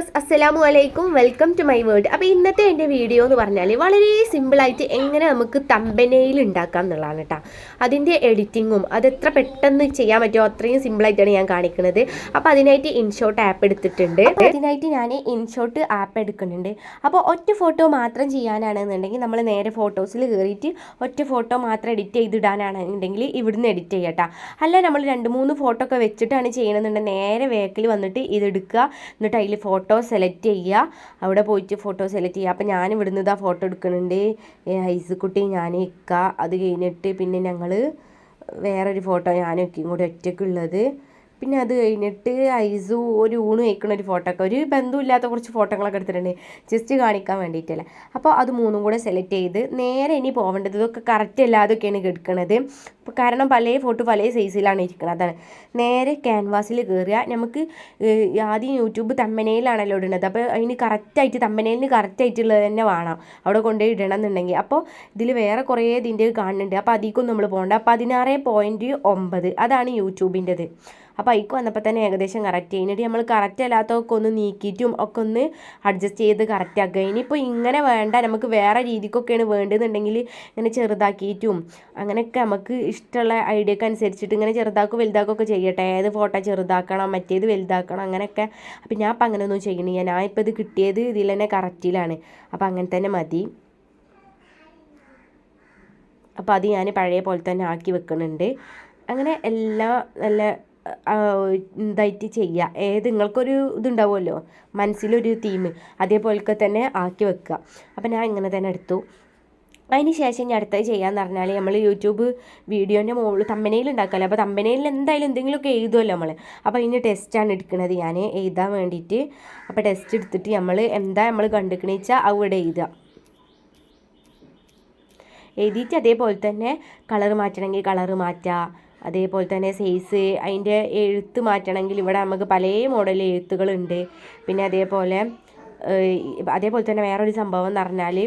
Viewers അസ്സലാമു അലൈക്കും welcome to my world. അപ്പോൾ ഇന്നത്തെ എൻ്റെ വീഡിയോ എന്ന് പറഞ്ഞാൽ വളരെ സിമ്പിളായിട്ട് എങ്ങനെ നമുക്ക് തമ്പനെയിൽ ഉണ്ടാക്കാം എന്നുള്ളതാണ് കേട്ടോ. അതിൻ്റെ എഡിറ്റിങ്ങും അത് എത്ര പെട്ടെന്ന് ചെയ്യാൻ പറ്റുമോ അത്രയും സിമ്പിളായിട്ടാണ് ഞാൻ കാണിക്കുന്നത്. അപ്പോൾ അതിനായിട്ട് ഇൻഷോട്ട് ആപ്പ് എടുത്തിട്ടുണ്ട്. അതിനായിട്ട് ഞാൻ ഇൻഷോട്ട് ആപ്പ് എടുക്കുന്നുണ്ട്. അപ്പോൾ ഒറ്റ ഫോട്ടോ മാത്രം ചെയ്യാനാണെന്നുണ്ടെങ്കിൽ നമ്മൾ നേരെ ഫോട്ടോസിൽ കയറിയിട്ട് ഒറ്റ ഫോട്ടോ മാത്രം എഡിറ്റ് ചെയ്തിടാനാണെന്നുണ്ടെങ്കിൽ ഇവിടുന്ന് എഡിറ്റ് ചെയ്യാം കേട്ടോ. അല്ല നമ്മൾ 2-3 ഫോട്ടോ ഒക്കെ വെച്ചിട്ടാണ് ചെയ്യണമെന്നുണ്ടെങ്കിൽ നേരെ വേക്കിൽ വന്നിട്ട് ഇതെടുക്കുക, എന്നിട്ട് അതിൽ ഫോട്ടോ സെലക്ട് ചെയ്യുക, അവിടെ പോയിട്ട് ഫോട്ടോ സെലക്ട് ചെയ്യുക. അപ്പോൾ ഞാൻ ഇവിടുന്ന് ഇതാ ഫോട്ടോ എടുക്കുന്നുണ്ട്, ഐസുക്കുട്ടി ഞാൻ ഇക്ക. അത് കഴിഞ്ഞിട്ട് പിന്നെ ഞങ്ങൾ വേറൊരു ഫോട്ടോ ഞാനും ഇക്കയും കൂടി ഒറ്റയ്ക്കുള്ളത്. പിന്നെ അത് കഴിഞ്ഞിട്ട് ഐസു ഒരു ഊണ് വയ്ക്കുന്ന ഒരു ഫോട്ടോ ഒക്കെ, ഒരു ബന്ധമില്ലാത്ത കുറച്ച് ഫോട്ടോകളൊക്കെ എടുത്തിട്ടുണ്ട് ജസ്റ്റ് കാണിക്കാൻ വേണ്ടിയിട്ടല്ലേ. അപ്പോൾ അത് 3 കൂടെ സെലക്ട് ചെയ്ത് നേരെ ഇനി പോകേണ്ടത് ഇതൊക്കെ കറക്റ്റ് അല്ലാതൊക്കെയാണ് എടുക്കുന്നത്. അപ്പോൾ കാരണം പല ഫോട്ടോ പല സൈസിലാണ് ഇരിക്കുന്നത്. അതാണ് നേരെ ക്യാൻവാസിൽ കയറുക. നമുക്ക് ആദ്യം യൂട്യൂബ് തമ്പനെയിലാണല്ലോ ഇടുന്നത്. അപ്പോൾ അതിന് കറക്റ്റായിട്ട് തമ്പനെയിലിന് കറക്റ്റായിട്ടുള്ളത് തന്നെ വേണം അവിടെ കൊണ്ടുപോയി ഇടണം എന്നുണ്ടെങ്കിൽ. അപ്പോൾ ഇതിൽ വേറെ കുറേ ഇതിൻ്റെ കാണുന്നുണ്ട്. അപ്പോൾ അതിലേക്കൊന്നും നമ്മൾ പോകണ്ട. 16.9 അതാണ് യൂട്യൂബിൻ്റെത്. അപ്പോൾ അതിക്ക് വന്നപ്പോൾ തന്നെ ഏകദേശം കറക്റ്റ് കഴിഞ്ഞിട്ട് നമ്മൾ കറക്റ്റ് അല്ലാത്തതൊക്കെ ഒന്ന് നീക്കിയിട്ടും ഒക്കെ ഒന്ന് അഡ്ജസ്റ്റ് ചെയ്ത് കറക്റ്റ് ആക്കുക. ഇനിയിപ്പോൾ ഇങ്ങനെ വേണ്ട, നമുക്ക് വേറെ രീതിക്കൊക്കെയാണ് വേണ്ടതെന്നുണ്ടെങ്കിൽ ഇങ്ങനെ ചെറുതാക്കിയിട്ടും അങ്ങനെയൊക്കെ നമുക്ക് ഇഷ്ടമുള്ള ഐഡിയക്ക് അനുസരിച്ചിട്ട് ഇങ്ങനെ ചെറുതാക്കും വലുതാക്കുകയൊക്കെ ചെയ്യട്ടെ. ഏത് ഫോട്ടോ ചെറുതാക്കണം, മറ്റേത് വലുതാക്കണം, അങ്ങനെയൊക്കെ. അപ്പം ഞാൻ ഇപ്പം അങ്ങനെയൊന്നും ചെയ്യണില്ല. ഞാൻ ഇപ്പോൾ ഇത് കിട്ടിയത് ഇതിൽ തന്നെ കറക്റ്റിലാണ്. അപ്പോൾ അങ്ങനെ തന്നെ മതി. അപ്പോൾ അത് ഞാൻ പഴയ പോലെ തന്നെ ആക്കി വെക്കുന്നുണ്ട്. അങ്ങനെ എല്ലാം നല്ല ഇതായിട്ട് ചെയ്യുക. നിങ്ങൾക്കൊരു ഇതുണ്ടാവുമല്ലോ മനസ്സിലൊരു തീം, അതേപോലൊക്കെ തന്നെ ആക്കി വെക്കുക. അപ്പോൾ ഞാൻ ഇങ്ങനെ തന്നെ എടുത്തു. അതിന് ശേഷം ഞാൻ അടുത്തത് ചെയ്യാമെന്ന് പറഞ്ഞാൽ നമ്മൾ യൂട്യൂബ് വീഡിയോൻ്റെ മുകളിൽ തമ്പനെയിൽ ഉണ്ടാക്കാമല്ലോ. അപ്പോൾ തമ്പനെയിൽ എന്തായാലും എന്തെങ്കിലുമൊക്കെ എഴുതുമല്ലോ നമ്മൾ. അപ്പോൾ അതിന് ടെസ്റ്റാണ് എടുക്കുന്നത് ഞാൻ എഴുതാൻ വേണ്ടിയിട്ട്. അപ്പോൾ ടെസ്റ്റ് എടുത്തിട്ട് നമ്മൾ കണ്ടിക്കണെന്ന് വെച്ചാൽ അവിടെ എഴുതിയിട്ട് അതേപോലെ തന്നെ കളർ മാറ്റണമെങ്കിൽ കളർ മാറ്റുക. അതേപോലെ തന്നെ സൈസ് അതിൻ്റെ എഴുത്ത് മാറ്റണമെങ്കിൽ ഇവിടെ നമുക്ക് പല മോഡൽ എഴുത്തുകളുണ്ട്. പിന്നെ അതേപോലെ തന്നെ വേറൊരു സംഭവം എന്ന് പറഞ്ഞാൽ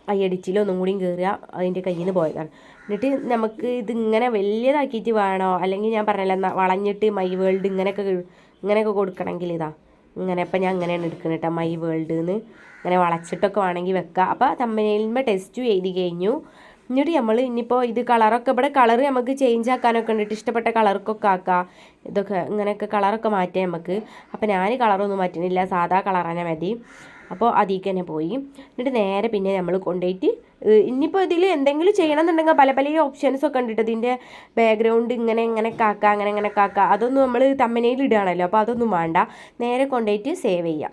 ആ എഡിറ്റിലൊന്നും കൂടിയും കയറുക. അതിൻ്റെ കയ്യിൽ നിന്ന് പോയതാണ്. എന്നിട്ട് നമുക്ക് ഇതിങ്ങനെ വലിയതാക്കിയിട്ട് വേണോ, അല്ലെങ്കിൽ ഞാൻ പറഞ്ഞല്ലോ വളഞ്ഞിട്ട് മൈ വേൾഡ് ഇങ്ങനെയൊക്കെ കൊടുക്കണമെങ്കിൽ ഇങ്ങനെ. അപ്പം ഞാൻ അങ്ങനെയാണ് എടുക്കുന്നത് കേട്ടോ, മൈ വേൾഡ് എന്ന് ഇങ്ങനെ വളച്ചിട്ടൊക്കെ വേണമെങ്കിൽ വെക്കുക. അപ്പോൾ തമ്പനെയിലിന്മേൽ ടെസ്റ്റ് എഴുതി കഴിഞ്ഞു. എന്നിട്ട് നമ്മൾ ഇനിയിപ്പോൾ ഇത് കളറൊക്കെ ഇവിടെ കളർ നമുക്ക് ചേഞ്ച് ആക്കാനൊക്കെ ഉണ്ടിട്ട് ഇഷ്ടപ്പെട്ട കളർക്കൊക്കെ ആക്കാം. ഇതൊക്കെ ഇങ്ങനെയൊക്കെ കളറൊക്കെ മാറ്റാം നമുക്ക്. അപ്പോൾ ഞാൻ കളറൊന്നും മാറ്റുന്നില്ല, സാധാ കളർ തന്നെ മതി. അപ്പോൾ അതിലേക്ക് തന്നെ പോയി. എന്നിട്ട് നേരെ പിന്നെ നമ്മൾ കൊണ്ടുപോയിട്ട് ഇനിയിപ്പോൾ ഇതിൽ എന്തെങ്കിലും ചെയ്യണമെന്നുണ്ടെങ്കിൽ പല ഓപ്ഷൻസൊക്കെ ഉണ്ടിട്ട് ഇതിൻ്റെ ബാക്ക്ഗ്രൗണ്ട് ഇങ്ങനെ കാക്കുക, അങ്ങനെ കാക്കുക. അതൊന്നും നമ്മൾ തമ്പനെയിൽ ഇടുകയാണല്ലോ. അപ്പോൾ അതൊന്നും വേണ്ട, നേരെ കൊണ്ടുപോയിട്ട് സേവ് ചെയ്യാം.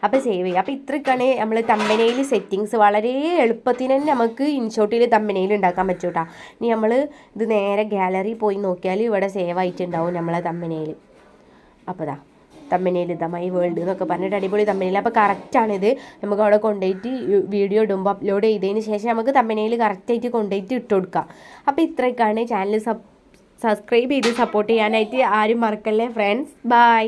അപ്പോൾ സേവ് ചെയ്യുക. അപ്പോൾ ഇത്രയ്ക്കാണ് നമ്മൾ തമ്പനെയിൽ സെറ്റിങ്സ്. വളരെ എളുപ്പത്തിന് തന്നെ നമുക്ക് ഇൻഷോട്ടിൽ തമ്പനെയിൽ ഉണ്ടാക്കാൻ പറ്റും കേട്ടോ. ഇനി നമ്മൾ ഇത് നേരെ ഗാലറി പോയി നോക്കിയാൽ ഇവിടെ സേവ് ആയിട്ടുണ്ടാവും നമ്മളെ തമ്പനെയിൽ. അപ്പോൾ തമ്പനെയിൽ മൈ വേൾഡ് എന്നൊക്കെ പറഞ്ഞിട്ട് അടിപൊളി തമ്പനെയിൽ. അപ്പോൾ കറക്റ്റാണിത്. നമുക്ക് അവിടെ കൊണ്ടുപോയിട്ട് വീഡിയോ ഇടുമ്പോൾ അപ്ലോഡ് ചെയ്തതിന് ശേഷം നമുക്ക് തമ്പനെയിൽ കറക്റ്റായിട്ട് കൊണ്ടുപോയിട്ട് ഇട്ട് കൊടുക്കാം. അപ്പോൾ ഇത്രയ്ക്കാണ്. ചാനൽ സബ്സ്ക്രൈബ് ചെയ്ത് സപ്പോർട്ട് ചെയ്യാനായിട്ട് ആരും മറക്കല്ലേ ഫ്രണ്ട്സ്. ബൈ.